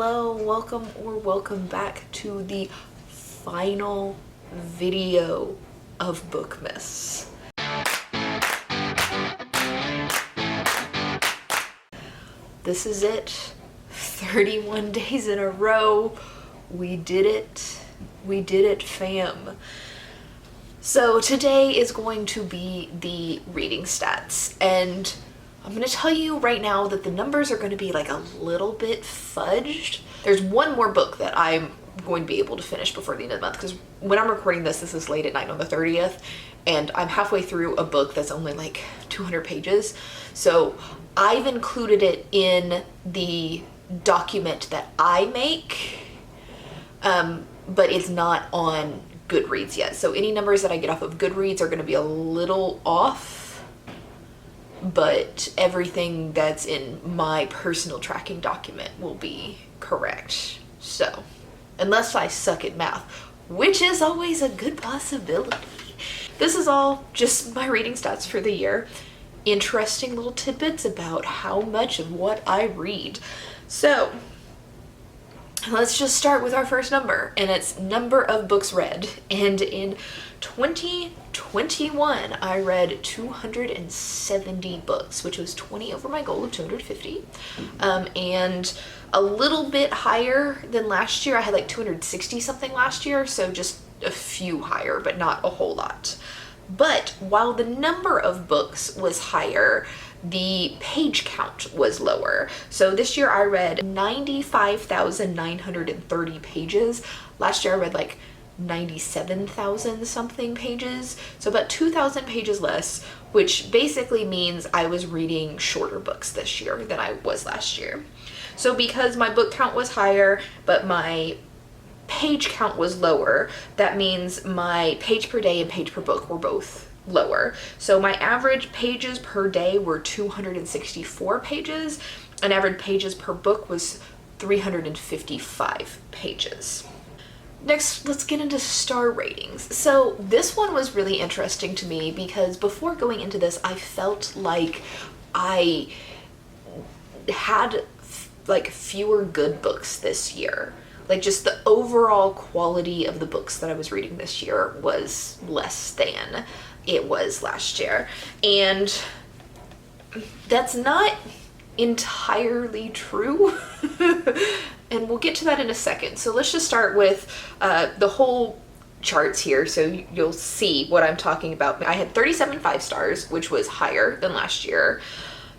Hello, welcome back to the final video of Bookmas. This is it. 31 days in a row. We did it. We did it, fam. So today is going to be the reading stats, and I'm going to tell you right now that the numbers are going to be like a little bit fudged. There's one more book that I'm going to be able to finish before the end of the month, because when I'm recording this is late at night on the 30th, and I'm halfway through a book that's only like 200 pages. So I've included it in the document that I make, but it's not on Goodreads yet. So any numbers that I get off of Goodreads are going to be a little off, but everything that's in my personal tracking document will be correct. So, unless I suck at math, which is always a good possibility. This is all just my reading stats for the year. Interesting little tidbits about how much of what I read. So, let's just start with our first number, and it's number of books read. And in 2021, I read 270 books, which was 20 over my goal of 250, and a little bit higher than last year. I had like 260 something last year, so just a few higher, but not a whole lot. But while the number of books was higher, the page count was lower. So this year I read 95,930 pages. Last year I read like 97,000 something pages. So about 2,000 pages less, which basically means I was reading shorter books this year than I was last year. So because my book count was higher, but my page count was lower, that means my page per day and page per book were both lower. So my average pages per day were 264 pages, and average pages per book was 355 pages. Next, let's get into star ratings. So this one was really interesting to me because before going into this, I felt like I had like fewer good books this year. Like just the overall quality of the books that I was reading this year was less than it was last year. And that's not entirely true. And we'll get to that in a second. So let's just start with the whole charts here so you'll see what I'm talking about. I had 37 5 stars, which was higher than last year,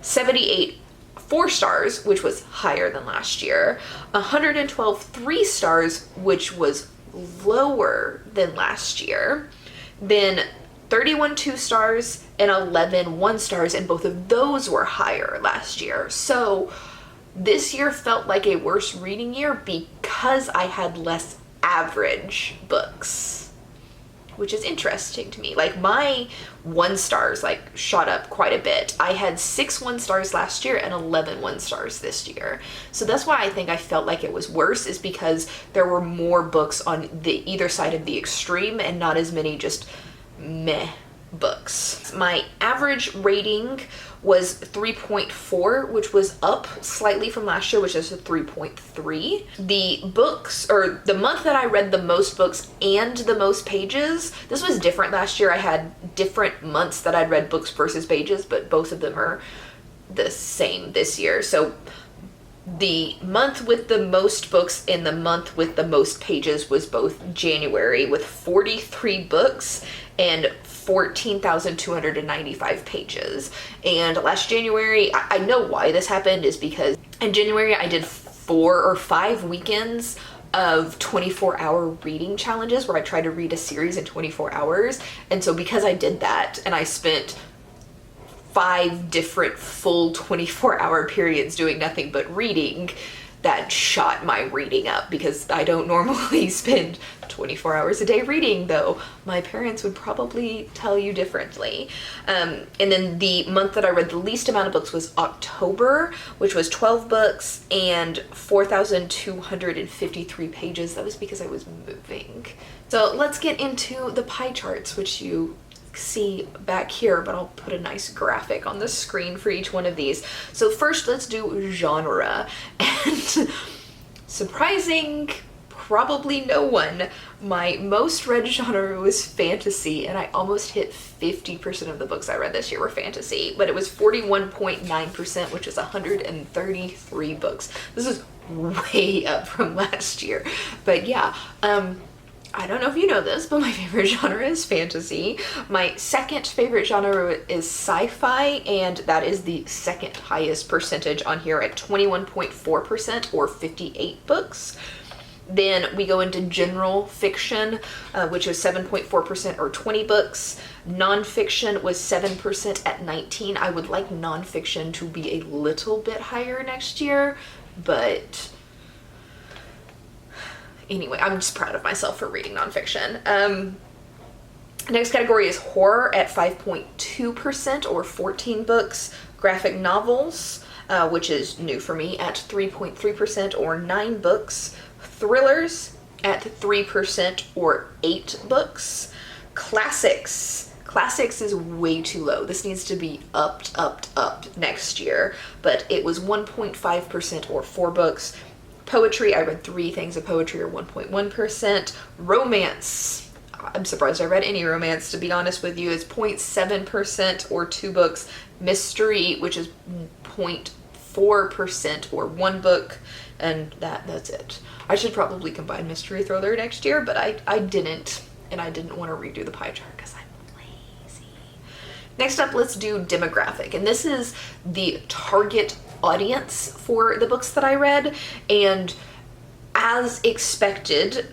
78 4 stars, which was higher than last year, 112 3 stars, which was lower than last year, then 31 2 stars and 11 1 stars, and both of those were higher last year. So this year felt like a worse reading year because I had less average books, which is interesting to me. Like my 1 stars like shot up quite a bit. I had 6 1 stars last year and 11 1 stars this year. So that's why I think I felt like it was worse, is because there were more books on the either side of the extreme and not as many just meh books. My average rating was 3.4, which was up slightly from last year, which is a 3.3. The books, or the month that I read the most books and the most pages, this was different last year. I had different months that I'd read books versus pages, but both of them are the same this year. So the month with the most books and the month with the most pages was both January, with 43 books and 14,295 pages. And last January, I know why this happened, is because in January I did 4 or 5 weekends of 24-hour reading challenges where I tried to read a series in 24 hours. And so because I did that and I spent 5 different full 24-hour periods doing nothing but reading, that shot my reading up, because I don't normally spend 24 hours a day reading, though my parents would probably tell you differently. And then the month that I read the least amount of books was October, which was 12 books and 4,253 pages. That was because I was moving. So let's get into the pie charts, which you see back here, but I'll put a nice graphic on the screen for each one of these. So first, let's do genre. And surprising probably no one, my most read genre was fantasy, and I almost hit 50% of the books I read this year were fantasy, but it was 41.9%, which is 133 books. This is way up from last year. But yeah, I don't know if you know this, but my favorite genre is fantasy. My second favorite genre is sci-fi, and that is the second highest percentage on here at 21.4%, or 58 books. Then we go into general fiction, which is 7.4%, or 20 books. Nonfiction was 7% at 19. I would like nonfiction to be a little bit higher next year, but anyway, I'm just proud of myself for reading nonfiction. Next category is horror at 5.2%, or 14 books. Graphic novels, which is new for me, at 3.3%, or 9 books. Thrillers at 3%, or 8 books. Classics. Classics is way too low. This needs to be upped next year, but it was 1.5%, or 4 books. Poetry, I read 3 things of poetry, or 1.1%. Romance, I'm surprised I read any romance, to be honest with you, is 0.7%, or 2 books. Mystery, which is 0.4%, or 1 book, and that's it. I should probably combine mystery thriller next year, but I didn't, and I didn't want to redo the pie chart because I'm lazy. Next up, let's do demographic, and this is the target audience for the books that I read, and as expected,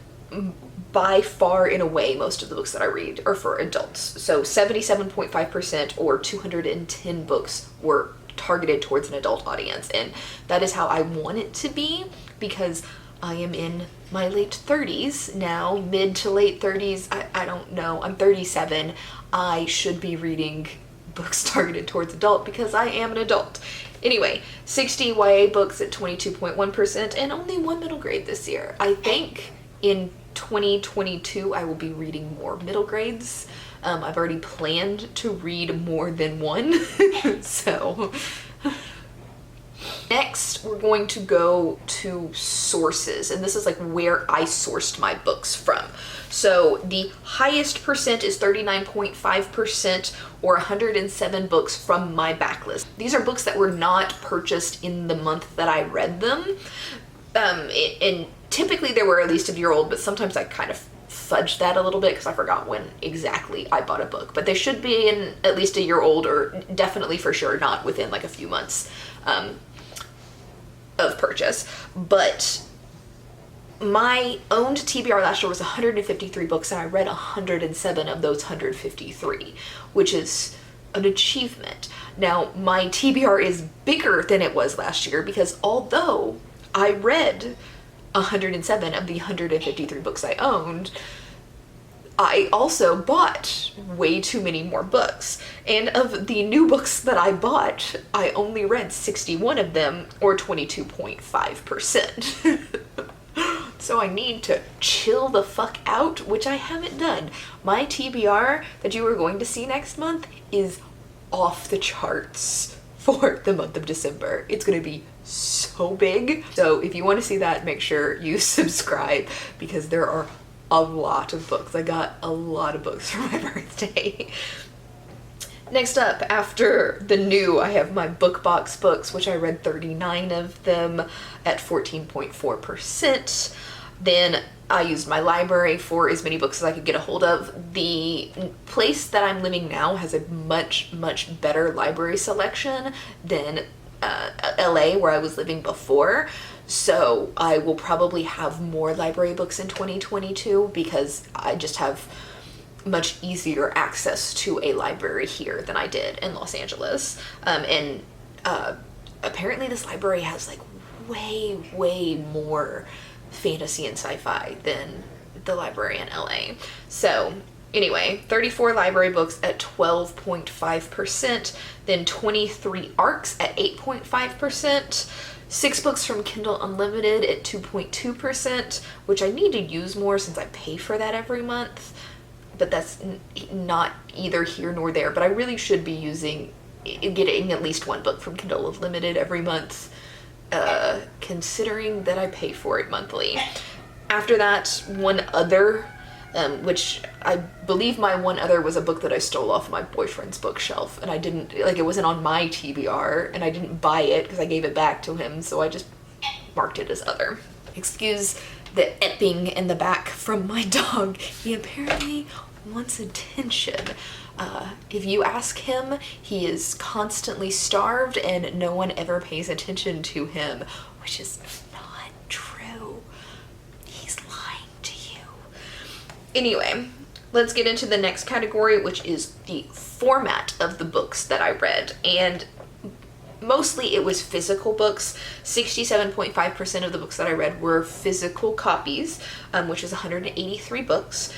by far and away, most of the books that I read are for adults. So 77.5%, or 210 books, were targeted towards an adult audience, and that is how I want it to be, because I am in my late 30s now, mid to late 30s. I don't know. I'm 37. I should be reading books targeted towards adult because I am an adult. Anyway, 60 YA books at 22.1%, and only 1 middle grade this year. I think in 2022 I will be reading more middle grades. I've already planned to read more than 1, so. Next, we're going to go to sources, and this is like where I sourced my books from. So the highest percent is 39.5%, or 107 books from my backlist. These are books that were not purchased in the month that I read them. And typically they were at least a year old, but sometimes I kind of fudged that a little bit because I forgot when exactly I bought a book. But they should be in at least a year old, or definitely for sure not within like a few months of purchase. But my owned TBR last year was 153 books, and I read 107 of those 153, which is an achievement. Now, my TBR is bigger than it was last year because although I read 107 of the 153 books I owned, I also bought way too many more books. And of the new books that I bought, I only read 61 of them, or 22.5%. So I need to chill the fuck out, which I haven't done. My TBR that you are going to see next month is off the charts for the month of December. It's gonna be so big. So if you want to see that, make sure you subscribe, because there are a lot of books. I got a lot of books for my birthday. Next up, after the new, I have my Bookbox books, which I read 39 of them at 14.4%. Then I used my library for as many books as I could get a hold of. The place that I'm living now has a much, much better library selection than LA, where I was living before. So I will probably have more library books in 2022 because I just have much easier access to a library here than I did in Los Angeles. And apparently this library has like way more fantasy and sci-fi than the library in LA. So anyway, 34 library books at 12.5%, then 23 arcs at 8.5%, 6 books from Kindle Unlimited at 2.2%, which I need to use more since I pay for that every month, but that's not either here nor there. But I really should be getting at least 1 book from Kindle Unlimited every month. considering that I pay for it monthly. After that, One Other, which I believe my One Other was a book that I stole off my boyfriend's bookshelf, and I didn't, like, it wasn't on my TBR, and I didn't buy it because I gave it back to him, so I just marked it as Other. Excuse the epping in the back from my dog. He apparently wants attention. If you ask him, he is constantly starved and no one ever pays attention to him, which is not true. He's lying to you. Anyway, let's get into the next category, which is the format of the books that I read. And mostly it was physical books. 67.5% of the books that I read were physical copies, which is 183 books.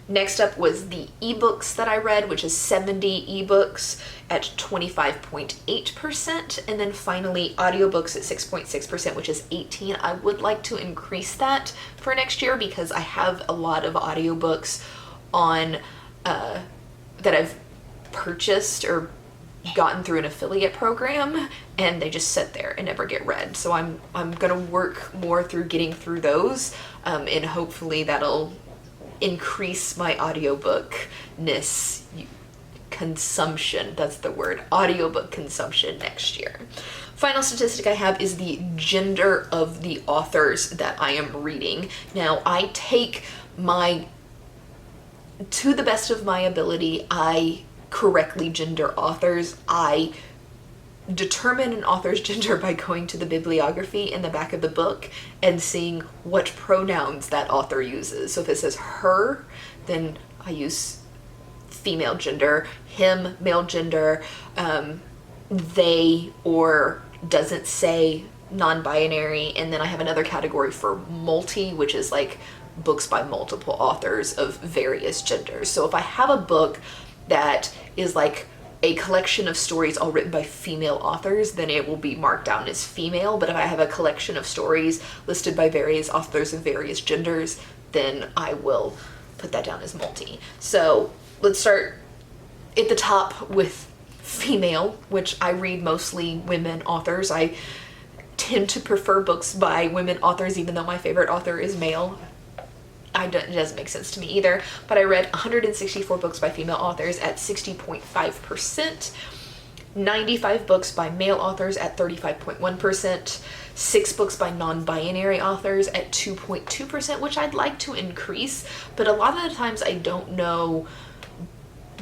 Next up was the ebooks that I read, which is 70 ebooks at 25.8%. And then finally audiobooks at 6.6%, which is 18. I would like to increase that for next year because I have a lot of audiobooks on that I've purchased or gotten through an affiliate program, and they just sit there and never get read. So I'm gonna work more through getting through those, and hopefully that'll increase my audiobookness consumption. That's the word, audiobook consumption next year. Final statistic I have is the gender of the authors that I am reading. Now, I take to the best of my ability, I correctly gender authors. I determine an author's gender by going to the bibliography in the back of the book and seeing what pronouns that author uses. So if it says her, then I use female gender, him, male gender, they, or doesn't say, non-binary, and then I have another category for multi, which is like books by multiple authors of various genders. So if I have a book that is like a collection of stories all written by female authors, then it will be marked down as female. But if I have a collection of stories listed by various authors of various genders, then I will put that down as multi. So let's start at the top with female, which I read mostly women authors. I tend to prefer books by women authors, even though my favorite author is male. It doesn't make sense to me either, but I read 164 books by female authors at 60.5%, 95 books by male authors at 35.1%, 6 books by non-binary authors at 2.2%, which I'd like to increase, but a lot of the times I don't know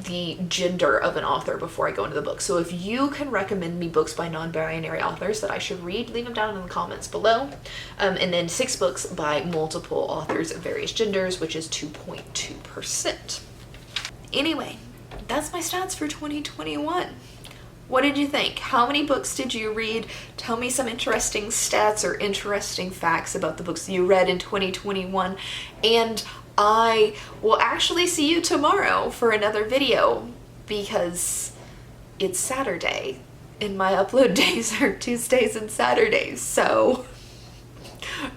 the gender of an author before I go into the book. So if you can recommend me books by non-binary authors that I should read, leave them down in the comments below. And then 6 books by multiple authors of various genders, which is 2.2%. Anyway, that's my stats for 2021. What did you think? How many books did you read? Tell me some interesting stats or interesting facts about the books you read in 2021. And I will actually see you tomorrow for another video because it's Saturday and my upload days are Tuesdays and Saturdays. So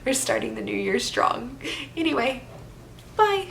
we're starting the new year strong. Anyway, bye.